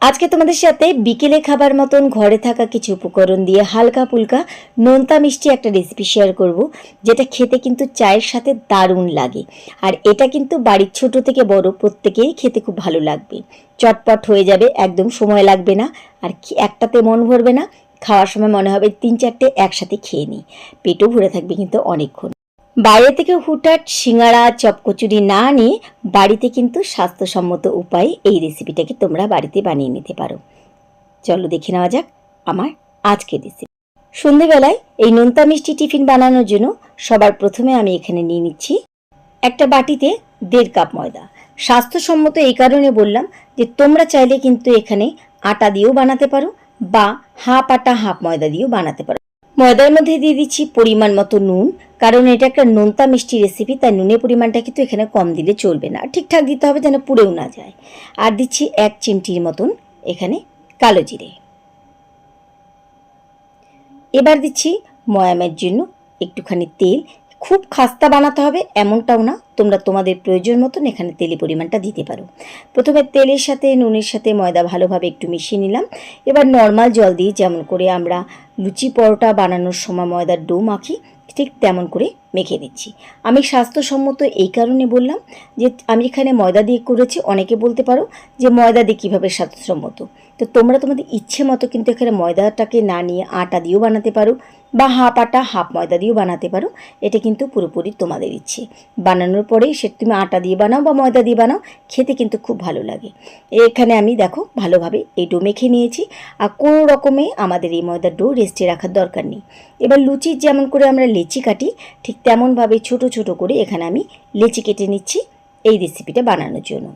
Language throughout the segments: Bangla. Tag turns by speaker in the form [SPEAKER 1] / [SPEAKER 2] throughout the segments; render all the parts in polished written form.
[SPEAKER 1] আজকে তোমাদের সাথে বিকেলে খাবার মতন ঘরে থাকা কিছু উপকরণ দিয়ে হালকা ফুলকা নোনতা মিষ্টি একটা রেসিপি শেয়ার করব, যেটা খেতে কিন্তু চায়ের সাথে দারুণ লাগে। আর এটা কিন্তু বাড়ির ছোট থেকে বড় প্রত্যেকেই খেতে খুব ভালো লাগবে। চটপট হয়ে যাবে, একদম সময় লাগবে না, আর একটাতে মন ভরবে না। খাওয়ার সময় মনে হবে 3-4টে একসাথে খেয়ে নিই, পেটও ভরে থাকবে কিন্তু অনেকক্ষণ। বাইরে থেকে হুটহাট সিঙ্গাড়া চপ কচুরি না নিয়ে বাড়িতে কিন্তু স্বাস্থ্যসম্মত উপায়ে এই রেসিপিটাকে তোমরা বাড়িতে বানিয়ে নিতে পারো। চলো দেখে নেওয়া যাক আমার আজকের রেসিপি। সন্ধেবেলায় এই নোনতা মিষ্টি টিফিন বানানোর জন্য সবার প্রথমে আমি এখানে নিয়ে নিচ্ছি একটা বাটিতে 1.5 কাপ ময়দা। স্বাস্থ্যসম্মত এই কারণে বললাম যে তোমরা চাইলে কিন্তু এখানে আটা দিয়েও বানাতে পারো বা হাফ আটা হাফ ময়দা দিয়েও বানাতে পারো। ময়দার মধ্যে দিয়ে দিচ্ছি পরিমাণ মতো নুন, কারণ এটা একটা নোনতা মিষ্টি রেসিপি, তাই নুনের পরিমাণটা কিন্তু এখানে কম দিলে চলবে না, ঠিকঠাক দিতে হবে যেন পুড়েও না যায়। আর দিচ্ছি 1 চিমটির মতন এখানে কালো জিরে। এবার দিচ্ছি ময়ামের জন্য একটুখানি তেল। খুব খাস্তা বানাতে হবে এমনটাও না, তোমরা তোমাদের প্রয়োজন মতন এখানে তেলের পরিমাণটা দিতে পারো। প্রথমে তেলের সাথে নুনের সাথে ময়দা ভালোভাবে একটু মিশিয়ে নিলাম। এবার নর্মাল জল দিয়ে যেমন করে আমরা লুচি পরোটা বানানোর সময় ময়দার ডো মাখি, ঠিক তেমন করে মেখে দিচ্ছি। আমি স্বাস্থ্যসম্মত এই কারণে বললাম যে আমি এখানে ময়দা দিয়ে করেছি। অনেকে বলতে পারো যে ময়দা দিয়ে কীভাবে স্বাস্থ্যসম্মত, তো তোমরা তোমাদের ইচ্ছে মতো কিন্তু এখানে ময়দাটাকে না নিয়ে আটা দিয়েও বানাতে পারো বা হাফ আটা হাফ ময়দা দিয়েও বানাতে পারো। এটা কিন্তু পুরোপুরি তোমাদের ইচ্ছে। বানানোর পরে সে তুমি আটা দিয়ে বানাও বা ময়দা দিয়ে বানাও, খেতে কিন্তু খুব ভালো লাগে। এখানে আমি দেখো ভালোভাবে এই ডো মেখে নিয়েছি। আর কোনো রকমে আমাদের এই ময়দার ডো রেস্টে রাখার দরকার নেই। এবার লুচির যেমন করে আমরা লেচি কাটি, ঠিক তেমনভাবে ছোট ছোট করে এখানে আমি লেচি কেটে নিচ্ছি এই রেসিপিটা বানানোর জন্য।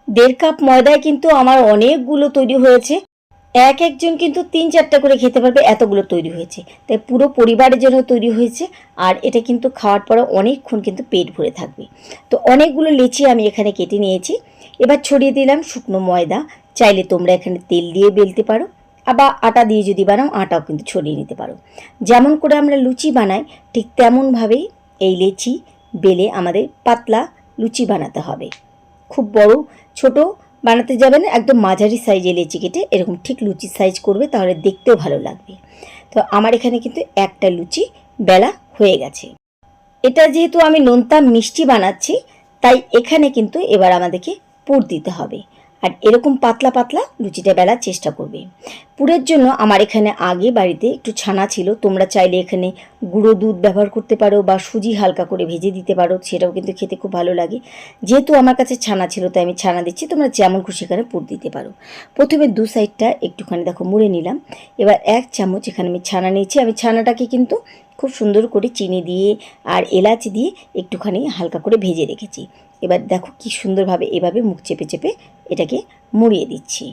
[SPEAKER 1] 1.5 কাপ ময়দায় কিন্তু আমার অনেকগুলো তৈরি হয়েছে। একজন কিন্তু 3-4টা করে খেতে পারবে, এতগুলো তৈরি হয়েছে। তাই পুরো পরিবারের জন্য তৈরি হয়েছে। আর এটা কিন্তু খাওয়ার পরে অনেকক্ষণ কিন্তু পেট ভরে থাকবে। তো অনেকগুলো লেচি আমি এখানে কেটে নিয়েছি। এবার ছড়িয়ে দিলাম শুকনো ময়দা। চাইলে তোমরা এখানে তেল দিয়ে বেলতে পারো, আবার আটা দিয়ে যদি বানাও আটাও কিন্তু ছড়িয়ে নিতে পারো। যেমন করে আমরা লুচি বানাই ঠিক তেমনভাবেই এই লেচি বেলে আমাদের পাতলা লুচি বানাতে হবে। খুব বড় ছোট বানাতে যাবে না, একদম মাঝারি সাইজে লেচি কেটে এরকম ঠিক লুচির সাইজ করবে, তাহলে দেখতেও ভালো লাগবে। তো আমার এখানে কিন্তু একটা লুচি বেলা হয়ে গেছে। এটা যেহেতু আমি নোনতা মিষ্টি বানাচ্ছি, তাই এখানে কিন্তু এবার আমাদেরকে পুর দিতে হবে। আর এরকম পাতলা পাতলা লুচিটা বেলার চেষ্টা করবে। পুরের জন্য আমার এখানে আগে বাড়িতে একটু ছানা ছিল, তোমরা চাইলে এখানে গুঁড়ো দুধ ব্যবহার করতে পারো বা সুজি হালকা করে ভেজে দিতে পারো, সেটাও কিন্তু খেতে খুব ভালো লাগে। যেহেতু আমার কাছে ছানা ছিল তাই আমি ছানা দিচ্ছি, তোমরা যেমন খুশি এখানে পুর দিতে পারো। প্রথমে দু সাইডটা একটুখানি দেখো মুড়ে নিলাম। এবার 1 চামচ এখানে আমি ছানা নিয়েছি। আমি ছানাটাকে কিন্তু খুব সুন্দর করে চিনি দিয়ে আর এলাচ দিয়ে একটুখানি হালকা করে ভেজে রেখেছি। এবার দেখো কি সুন্দরভাবে এভাবে মুখ চেপে চেপে এটাকে মুড়িয়ে দিচ্ছি।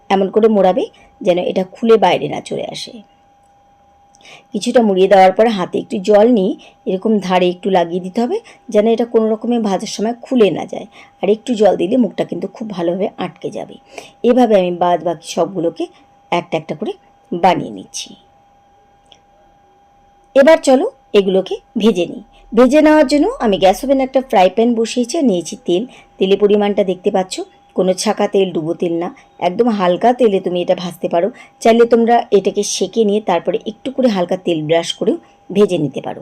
[SPEAKER 1] এমন করে মোড়াবে যেন এটা খুলে বাইরে না চলে আসে। কিছুটা মুড়িয়ে দেওয়ার পরে হাতে একটু জল নিয়ে এরকম ধারে একটু লাগিয়ে দিতে হবে, যেন এটা কোনো রকমের ভাজার সময় খুলে না যায়। আর একটু জল দিলে মুখটা কিন্তু খুব ভালোভাবে আটকে যাবে। এভাবে আমি বাদ বাকি সবগুলোকে একটা একটা করে বানিয়ে নিচ্ছি। এবার চলো এগুলোকে ভেজে নিই। ভেজে নেওয়ার জন্য আমি গ্যাস ওভেনে একটা ফ্রাই প্যান বসিয়েছি, নিয়েছি তেল। তেলের পরিমাণটা দেখতে পাচ্ছ, কোনো ছাকা তেল ডুবো তেল না, একদম হালকা তেলে তুমি এটা ভাজতে পারো। চাইলে তোমরা এটাকে সেঁকে নিয়ে তারপরে একটু করে হালকা তেল ব্রাশ করেও ভেজে নিতে পারো।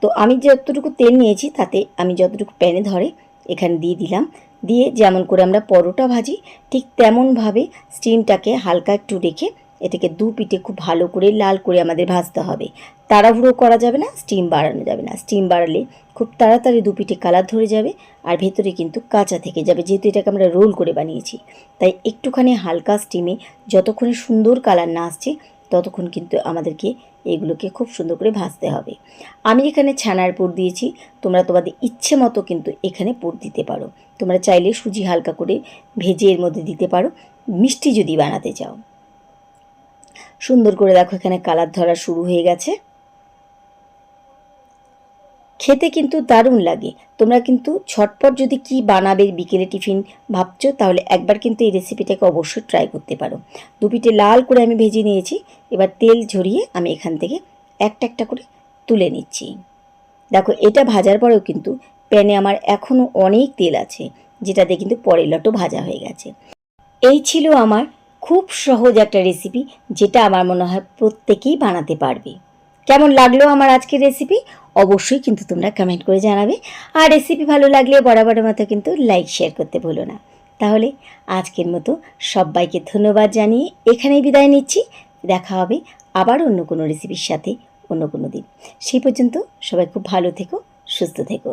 [SPEAKER 1] তো আমি যতটুকু তেল নিয়েছি তাতে আমি যতটুকু প্যানে ধরে এখানে দিয়ে দিলাম। দিয়ে যেমন করে আমরা পরোটা ভাজি ঠিক তেমনভাবে স্টিমটাকে হালকা একটু রেখে এটাকে দু পিঠে খুব ভালো করে লাল করে আমাদের ভাজতে হবে। তাড়াহুড়ো করা যাবে না, স্টিম বাড়ানো যাবে না। স্টিম বাড়ালে খুব তাড়াতাড়ি দু পিঠে কালার ধরে যাবে আর ভেতরে কিন্তু কাঁচা থেকে যাবে, যেহেতু এটাকে আমরা রোল করে বানিয়েছি। তাই একটুখানি হালকা স্টিমে যতক্ষণে সুন্দর কালার না আসছে ততক্ষণ কিন্তু আমাদেরকে এগুলোকে খুব সুন্দর করে ভাজতে হবে। আমি এখানে ছানার পুর দিয়েছি, তোমরা তোমাদের ইচ্ছে মতো কিন্তু এখানে পুর দিতে পারো। তোমরা চাইলে সুজি হালকা করে ভেজে এর মধ্যে দিতে পারো, মিষ্টি যদি বানাতে চাও। সুন্দর করে দেখো এখানে কালার ধরা শুরু হয়ে গেছে। খেতে কিন্তু দারুণ লাগে। তোমরা কিন্তু ঝটপট যদি কি বানাবে বিকেলে টিফিন ভাবছো, তাহলে একবার কিন্তু এই রেসিপিটাকে অবশ্যই ট্রাই করতে পারো। দু পিঠে লাল করে আমি ভেজে নিয়েছি। এবার তেল ঝরিয়ে আমি এখান থেকে একটা একটা করে তুলে নিচ্ছি। দেখো এটা ভাজার পরেও কিন্তু প্যানে আমার এখনও অনেক তেল আছে, যেটাতে কিন্তু পরের লটও ভাজা হয়ে গেছে। এই ছিল আমার খুব সহজ একটা রেসিপি, যেটা আমার মনে হয় প্রত্যেকেই বানাতে পারবে। কেমন লাগলো আমার আজকের রেসিপি অবশ্যই কিন্তু তোমরা কমেন্ট করে জানাবে। আর রেসিপি ভালো লাগলে বরাবরের মতো কিন্তু লাইক শেয়ার করতে ভুলো না। তাহলে আজকের মতো সবাইকে ধন্যবাদ জানিয়ে এখানেই বিদায় নিচ্ছি। দেখা হবে আবার অন্য কোনো রেসিপির সাথে অন্য কোনো দিন। সেই পর্যন্ত সবাই খুব ভালো থেকো, সুস্থ থেকো।